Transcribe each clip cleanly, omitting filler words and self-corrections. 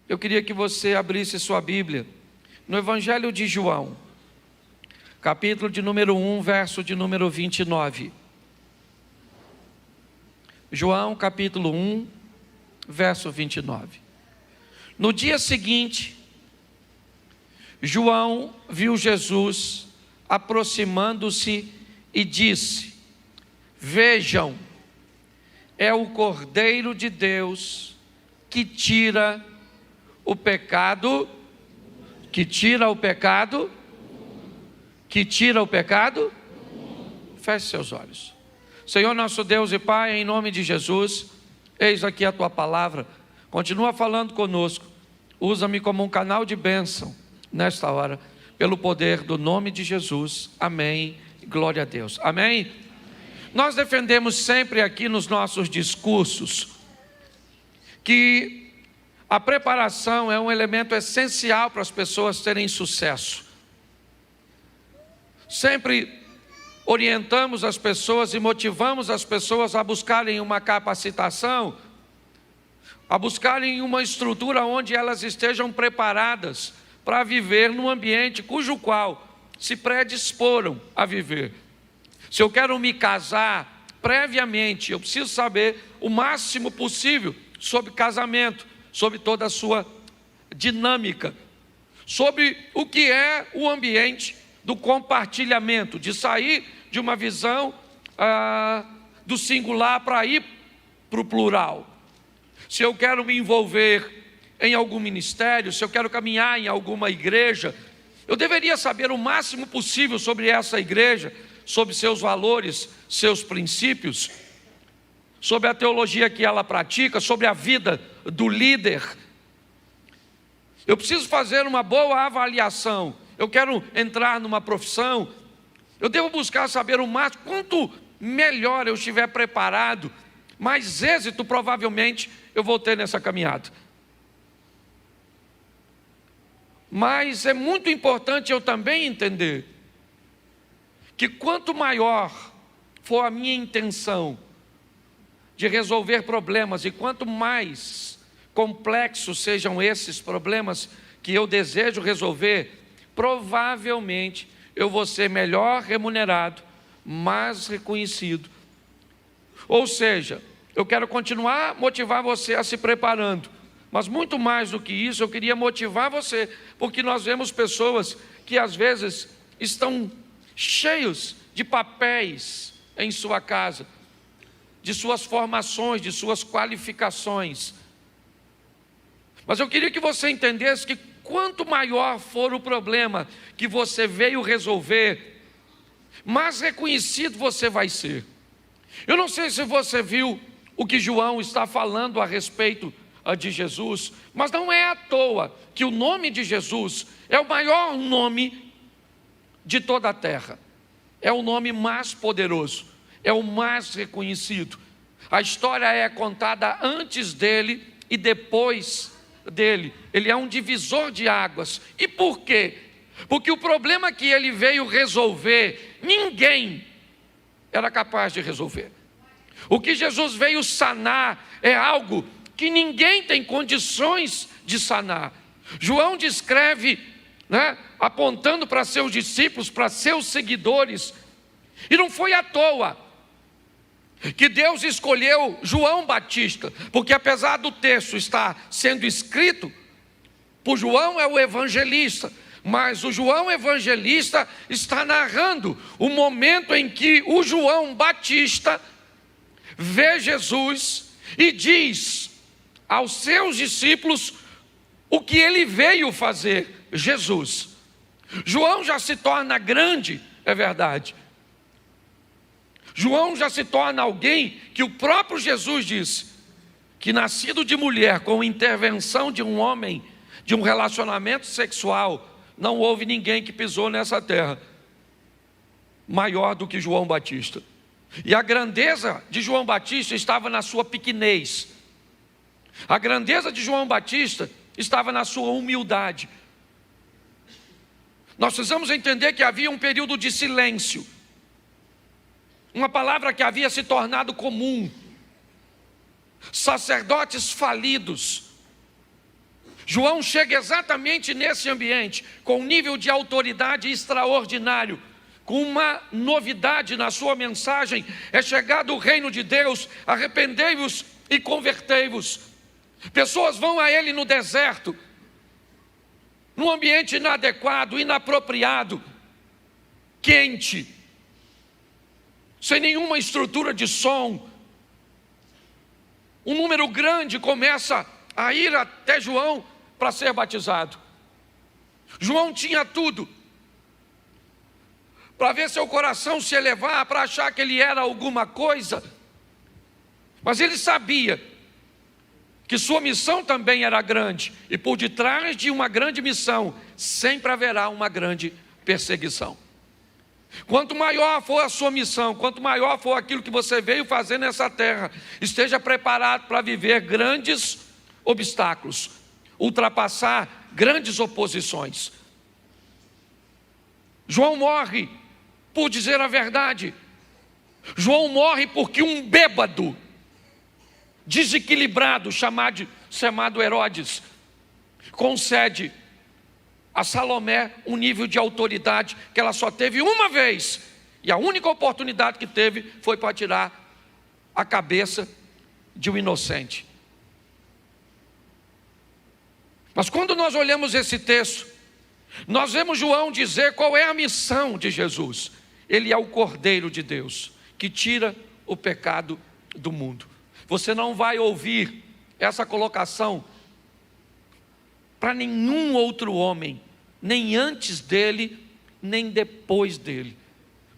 Eu queria que você abrisse sua Bíblia no Evangelho de João, capítulo de número 1, verso de número 29. João, capítulo 1, verso 29. No dia seguinte, João viu Jesus aproximando-se e disse: vejam, é o Cordeiro de Deus que tira o pecado, Feche seus olhos. Senhor nosso Deus e Pai, em nome de Jesus, eis aqui a Tua palavra, continua falando conosco, usa-me como um canal de bênção nesta hora, pelo poder do nome de Jesus, amém, glória a Deus, amém? Nós defendemos sempre aqui nos nossos discursos, que a preparação é um elemento essencial para as pessoas terem sucesso. Sempre orientamos as pessoas e motivamos as pessoas a buscarem uma capacitação, a buscarem uma estrutura onde elas estejam preparadas para viver num ambiente cujo qual se predisporam a viver. Se eu quero me casar, previamente eu preciso saber o máximo possível sobre casamento, sobre toda a sua dinâmica, sobre o que é o ambiente do compartilhamento, de sair de uma visão do singular para ir para o plural. Se eu quero me envolver em algum ministério, se eu quero caminhar em alguma igreja, eu deveria saber o máximo possível sobre essa igreja, sobre seus valores, seus princípios, sobre a teologia que ela pratica, sobre a vida do líder. Eu preciso fazer uma boa avaliação. Eu quero entrar numa profissão, eu devo buscar saber o máximo. Quanto melhor eu estiver preparado, mais êxito provavelmente eu vou ter nessa caminhada. Mas é muito importante eu também entender que quanto maior for a minha intenção de resolver problemas, e quanto mais complexos sejam esses problemas que eu desejo resolver, provavelmente eu vou ser melhor remunerado, mais reconhecido. Ou seja, eu quero continuar a motivar você a se preparando, mas muito mais do que isso, eu queria motivar você, porque nós vemos pessoas que às vezes estão cheios de papéis em sua casa, de suas formações, de suas qualificações. Mas eu queria que você entendesse que quanto maior for o problema que você veio resolver, mais reconhecido você vai ser. Eu não sei se você viu o que João está falando a respeito de Jesus, mas não é à toa que o nome de Jesus é o maior nome de toda a terra. É o nome mais poderoso, é o mais reconhecido. A história é contada antes dele e depois dele. Ele é um divisor de águas. E por quê? Porque o problema que ele veio resolver, ninguém era capaz de resolver. O que Jesus veio sanar é algo que ninguém tem condições de sanar. João descreve, apontando para seus discípulos, para seus seguidores, e não foi à toa que Deus escolheu João Batista, porque apesar do texto estar sendo escrito por João, é o evangelista, mas o João evangelista está narrando o momento em que o João Batista vê Jesus e diz aos seus discípulos o que ele veio fazer. Jesus. João já se torna grande, é verdade. João já se torna alguém que o próprio Jesus disse que, nascido de mulher, com intervenção de um homem, de um relacionamento sexual, não houve ninguém que pisou nessa terra maior do que João Batista. E a grandeza de João Batista estava na sua pequenez. A grandeza de João Batista estava na sua humildade. Nós precisamos entender que havia um período de silêncio, uma palavra que havia se tornado comum. Sacerdotes falidos, João chega exatamente nesse ambiente, com um nível de autoridade extraordinário, com uma novidade na sua mensagem: é chegado o reino de Deus, arrependei-vos e convertei-vos. Pessoas vão a ele no deserto, num ambiente inadequado, inapropriado, quente, sem nenhuma estrutura de som. Um número grande começa a ir até João para ser batizado. João tinha tudo para ver seu coração se elevar, para achar que ele era alguma coisa, mas ele sabia que sua missão também era grande, e por detrás de uma grande missão sempre haverá uma grande perseguição. Quanto maior for a sua missão, quanto maior for aquilo que você veio fazer nessa terra, esteja preparado para viver grandes obstáculos, ultrapassar grandes oposições. João morre por dizer a verdade. João morre porque um bêbado desequilibrado, chamado Herodes, concede a Salomé um nível de autoridade que ela só teve uma vez, e a única oportunidade que teve foi para tirar a cabeça de um inocente. Mas quando nós olhamos esse texto, nós vemos João dizer qual é a missão de Jesus. Ele é o Cordeiro de Deus, que tira o pecado do mundo. Você não vai ouvir essa colocação para nenhum outro homem, nem antes dele, nem depois dele.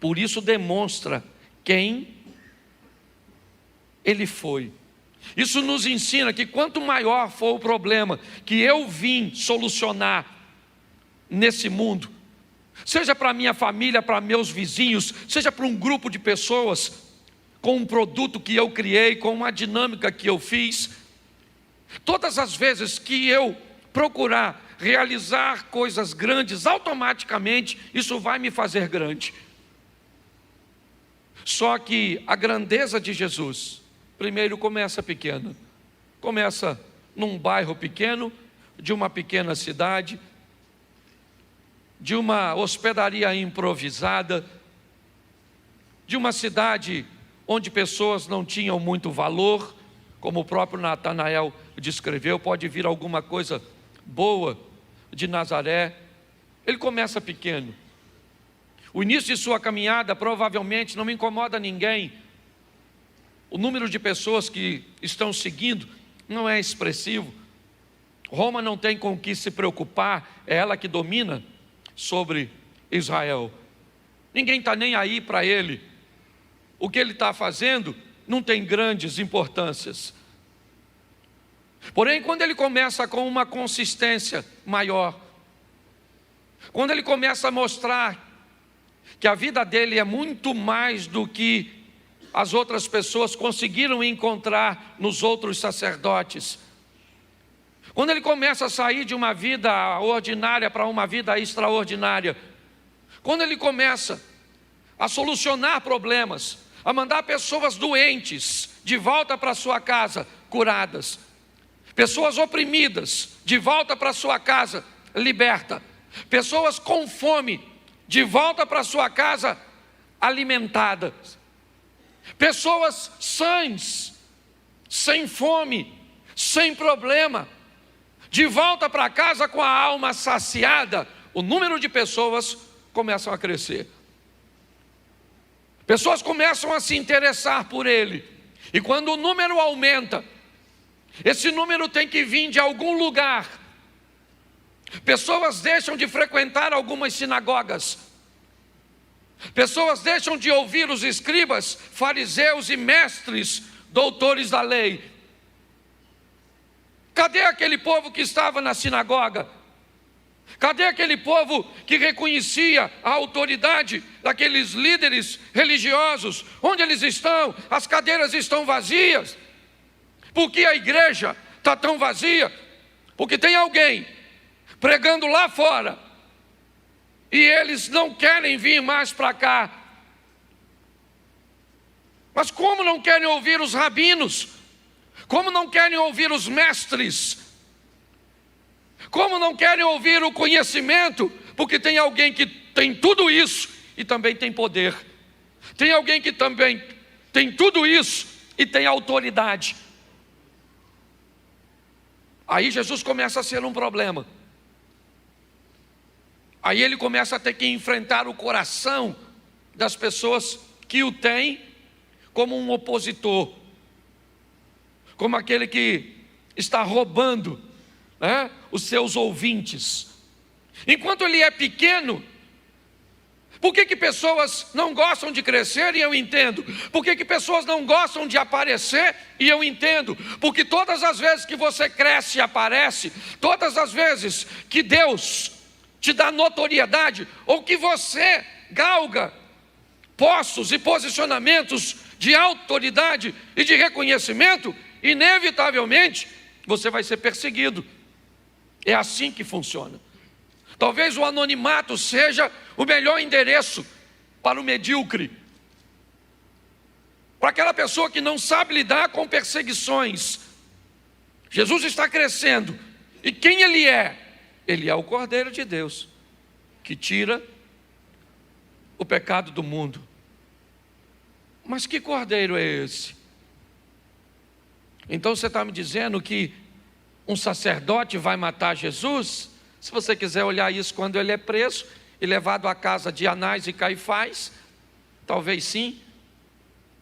Por isso demonstra quem ele foi. Isso nos ensina que quanto maior for o problema que eu vim solucionar nesse mundo, seja para minha família, para meus vizinhos, seja para um grupo de pessoas, com um produto que eu criei, com uma dinâmica que eu fiz, todas as vezes que eu procurar realizar coisas grandes, automaticamente isso vai me fazer grande. Só que a grandeza de Jesus, primeiro começa pequena, começa num bairro pequeno, de uma pequena cidade, de uma hospedaria improvisada, de uma cidade onde pessoas não tinham muito valor, como o próprio Natanael descreveu. Pode vir alguma coisa boa de Nazaré. Ele começa pequeno. O início de sua caminhada provavelmente não incomoda ninguém. O número de pessoas que estão seguindo não é expressivo. Roma não tem com o que se preocupar, é ela que domina sobre Israel. Ninguém está nem aí para ele. O que ele está fazendo não tem grandes importâncias. Porém, quando ele começa com uma consistência maior, quando ele começa a mostrar que a vida dele é muito mais do que as outras pessoas conseguiram encontrar nos outros sacerdotes, quando ele começa a sair de uma vida ordinária para uma vida extraordinária, quando ele começa a solucionar problemas, a mandar pessoas doentes de volta para sua casa curadas, pessoas oprimidas de volta para sua casa liberta, pessoas com fome de volta para sua casa alimentadas, pessoas sãs, sem fome, sem problema, de volta para casa com a alma saciada. O número de pessoas começam a crescer. Pessoas começam a se interessar por ele. E quando o número aumenta, esse número tem que vir de algum lugar. Pessoas deixam de frequentar algumas sinagogas. Pessoas deixam de ouvir os escribas, fariseus e mestres, doutores da lei. Cadê aquele povo que estava na sinagoga? Cadê aquele povo que reconhecia a autoridade daqueles líderes religiosos? Onde eles estão? As cadeiras estão vazias. Por que a igreja está tão vazia? Porque tem alguém pregando lá fora e eles não querem vir mais para cá. Mas como não querem ouvir os rabinos? Como não querem ouvir os mestres? Como não querem ouvir o conhecimento? Porque tem alguém que tem tudo isso e também tem poder. Tem alguém que também tem tudo isso e tem autoridade. Aí Jesus começa a ser um problema. Aí ele começa a ter que enfrentar o coração das pessoas que o têm como um opositor, como aquele que está roubando, né, os seus ouvintes. Enquanto ele é pequeno, por que pessoas não gostam de crescer? E eu entendo. Por que pessoas não gostam de aparecer? E eu entendo. Porque todas as vezes que você cresce e aparece, todas as vezes que Deus te dá notoriedade, ou que você galga postos e posicionamentos de autoridade e de reconhecimento, inevitavelmente você vai ser perseguido. É assim que funciona. Talvez o anonimato seja o melhor endereço para o medíocre, para aquela pessoa que não sabe lidar com perseguições. Jesus está crescendo, e quem ele é? Ele é o Cordeiro de Deus, que tira o pecado do mundo. Mas que cordeiro é esse? Então você está me dizendo que um sacerdote vai matar Jesus? Se você quiser olhar isso quando ele é preso e levado à casa de Anás e Caifás, talvez sim.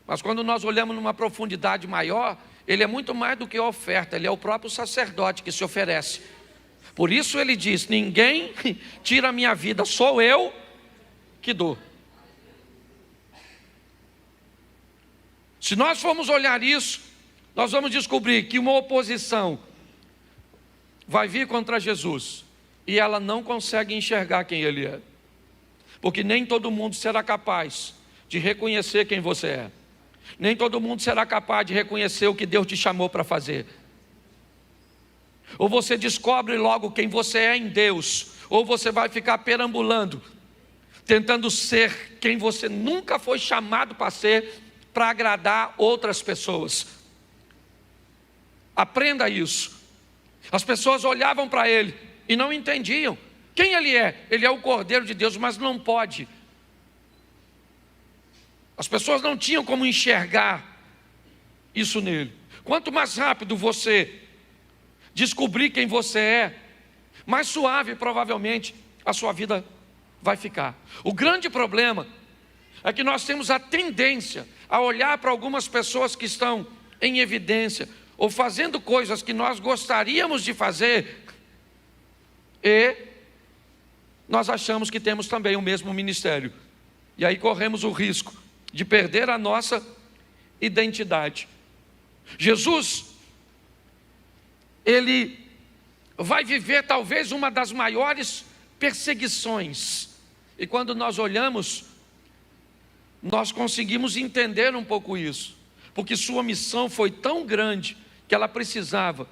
Mas quando nós olhamos numa profundidade maior, ele é muito mais do que oferta, ele é o próprio sacerdote que se oferece. Por isso ele diz: ninguém tira a minha vida, sou eu que dou. Se nós formos olhar isso, nós vamos descobrir que uma oposição vai vir contra Jesus, e ela não consegue enxergar quem ele é, porque nem todo mundo será capaz de reconhecer quem você é, nem todo mundo será capaz de reconhecer o que Deus te chamou para fazer. Ou você descobre logo quem você é em Deus, ou você vai ficar perambulando, tentando ser quem você nunca foi chamado para ser, para agradar outras pessoas. Aprenda isso. As pessoas olhavam para ele e não entendiam quem ele é. Ele é o Cordeiro de Deus, mas não pode. As pessoas não tinham como enxergar isso nele. Quanto mais rápido você descobrir quem você é, mais suave provavelmente a sua vida vai ficar. O grande problema é que nós temos a tendência a olhar para algumas pessoas que estão em evidência, ou fazendo coisas que nós gostaríamos de fazer, e nós achamos que temos também o mesmo ministério, e aí corremos o risco de perder a nossa identidade. Jesus, ele vai viver talvez uma das maiores perseguições, e quando nós olhamos, nós conseguimos entender um pouco isso, porque sua missão foi tão grande que ela precisava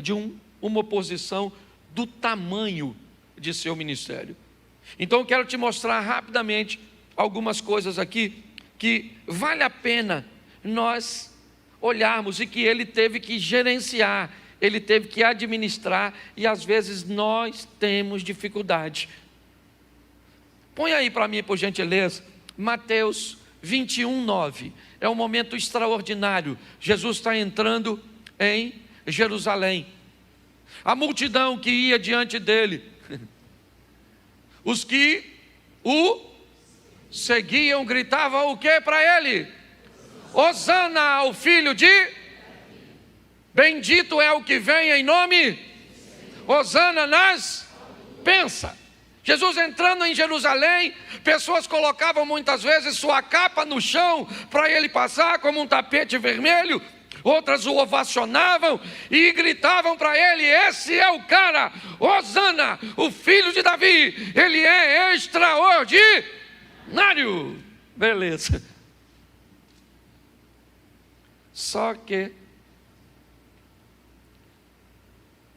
de uma oposição do tamanho de seu ministério. Então eu quero te mostrar rapidamente algumas coisas aqui que vale a pena nós olharmos, e que ele teve que gerenciar, ele teve que administrar, e às vezes nós temos dificuldade. Põe aí para mim, por gentileza, Mateus 21:9. É um momento extraordinário. Jesus está entrando em Jerusalém. A multidão que ia diante dele, os que o seguiam, gritavam o que para ele? Hosana ao filho de... Bendito é o que vem em nome... Hosana nas... Pensa, Jesus entrando em Jerusalém, pessoas colocavam muitas vezes sua capa no chão para ele passar como um tapete vermelho, outras o ovacionavam e gritavam para ele: esse é o cara, Hosana, o filho de Davi, ele é extraordinário. Beleza. Só que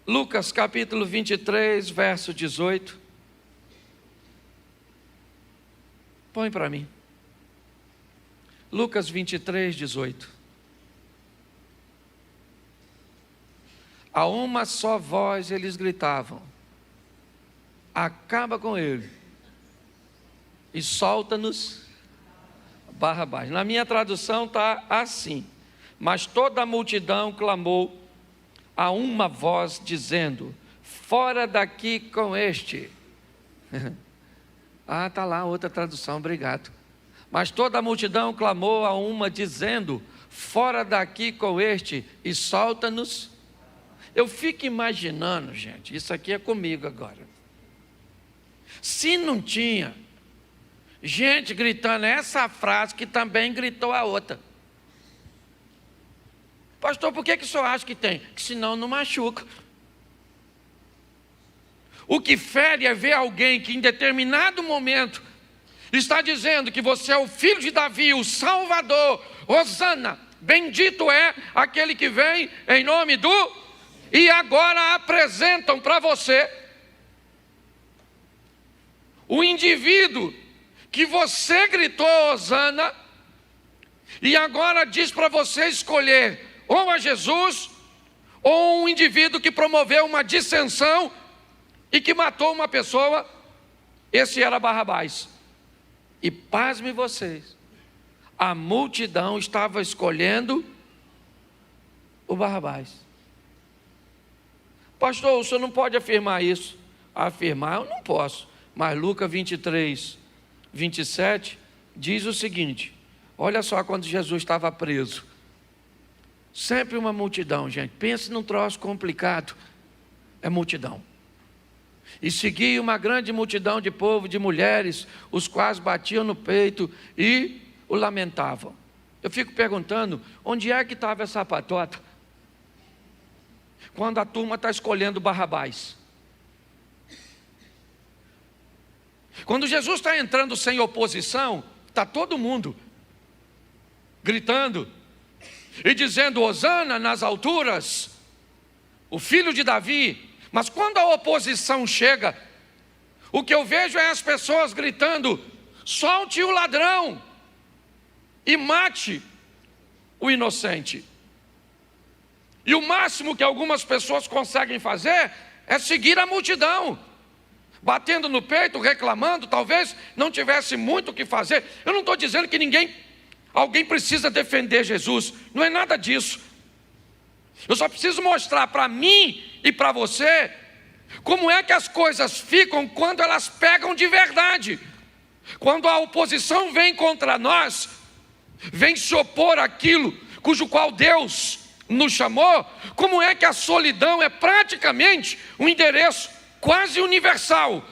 Lucas capítulo 23, verso 18. Põe para mim. Lucas 23, 18. A uma só voz eles gritavam: acaba com ele e solta-nos Barrabás. Na minha tradução está assim: mas toda a multidão clamou a uma voz, dizendo: fora daqui com este. Está lá outra tradução, obrigado. Mas toda a multidão clamou a uma, dizendo: fora daqui com este e solta-nos. Eu fico imaginando, gente, isso aqui é comigo agora. Se não tinha gente gritando essa frase, que também gritou a outra. Pastor, por que o senhor acha que tem? Que senão não machuca. O que fere é ver alguém que em determinado momento está dizendo que você é o filho de Davi, o Salvador, Hosana, bendito é aquele que vem em nome do... E agora apresentam para você o indivíduo que você gritou Hosana, e agora diz para você escolher ou a Jesus, ou um indivíduo que promoveu uma dissensão e que matou uma pessoa. Esse era Barrabás. E pasme vocês, a multidão estava escolhendo o Barrabás. Pastor, o senhor não pode afirmar isso. Afirmar eu não posso, mas Lucas 23, 27 diz o seguinte: olha só, quando Jesus estava preso, sempre uma multidão, gente, pense num troço complicado, é multidão. E seguia uma grande multidão de povo, de mulheres, os quais batiam no peito e o lamentavam. Eu fico perguntando, onde é que estava essa patota quando a turma está escolhendo Barrabás? Quando Jesus está entrando sem oposição, está todo mundo gritando e dizendo: Hosana nas alturas, o filho de Davi. Mas quando a oposição chega, o que eu vejo é as pessoas gritando: solte o ladrão e mate o inocente. E o máximo que algumas pessoas conseguem fazer é seguir a multidão, batendo no peito, reclamando, talvez não tivesse muito o que fazer. Eu não estou dizendo que alguém precisa defender Jesus, não é nada disso. Eu só preciso mostrar para mim e para você como é que as coisas ficam quando elas pegam de verdade. Quando a oposição vem contra nós, vem se opor àquilo cujo qual Deus nos chamou, como é que a solidão é praticamente um endereço quase universal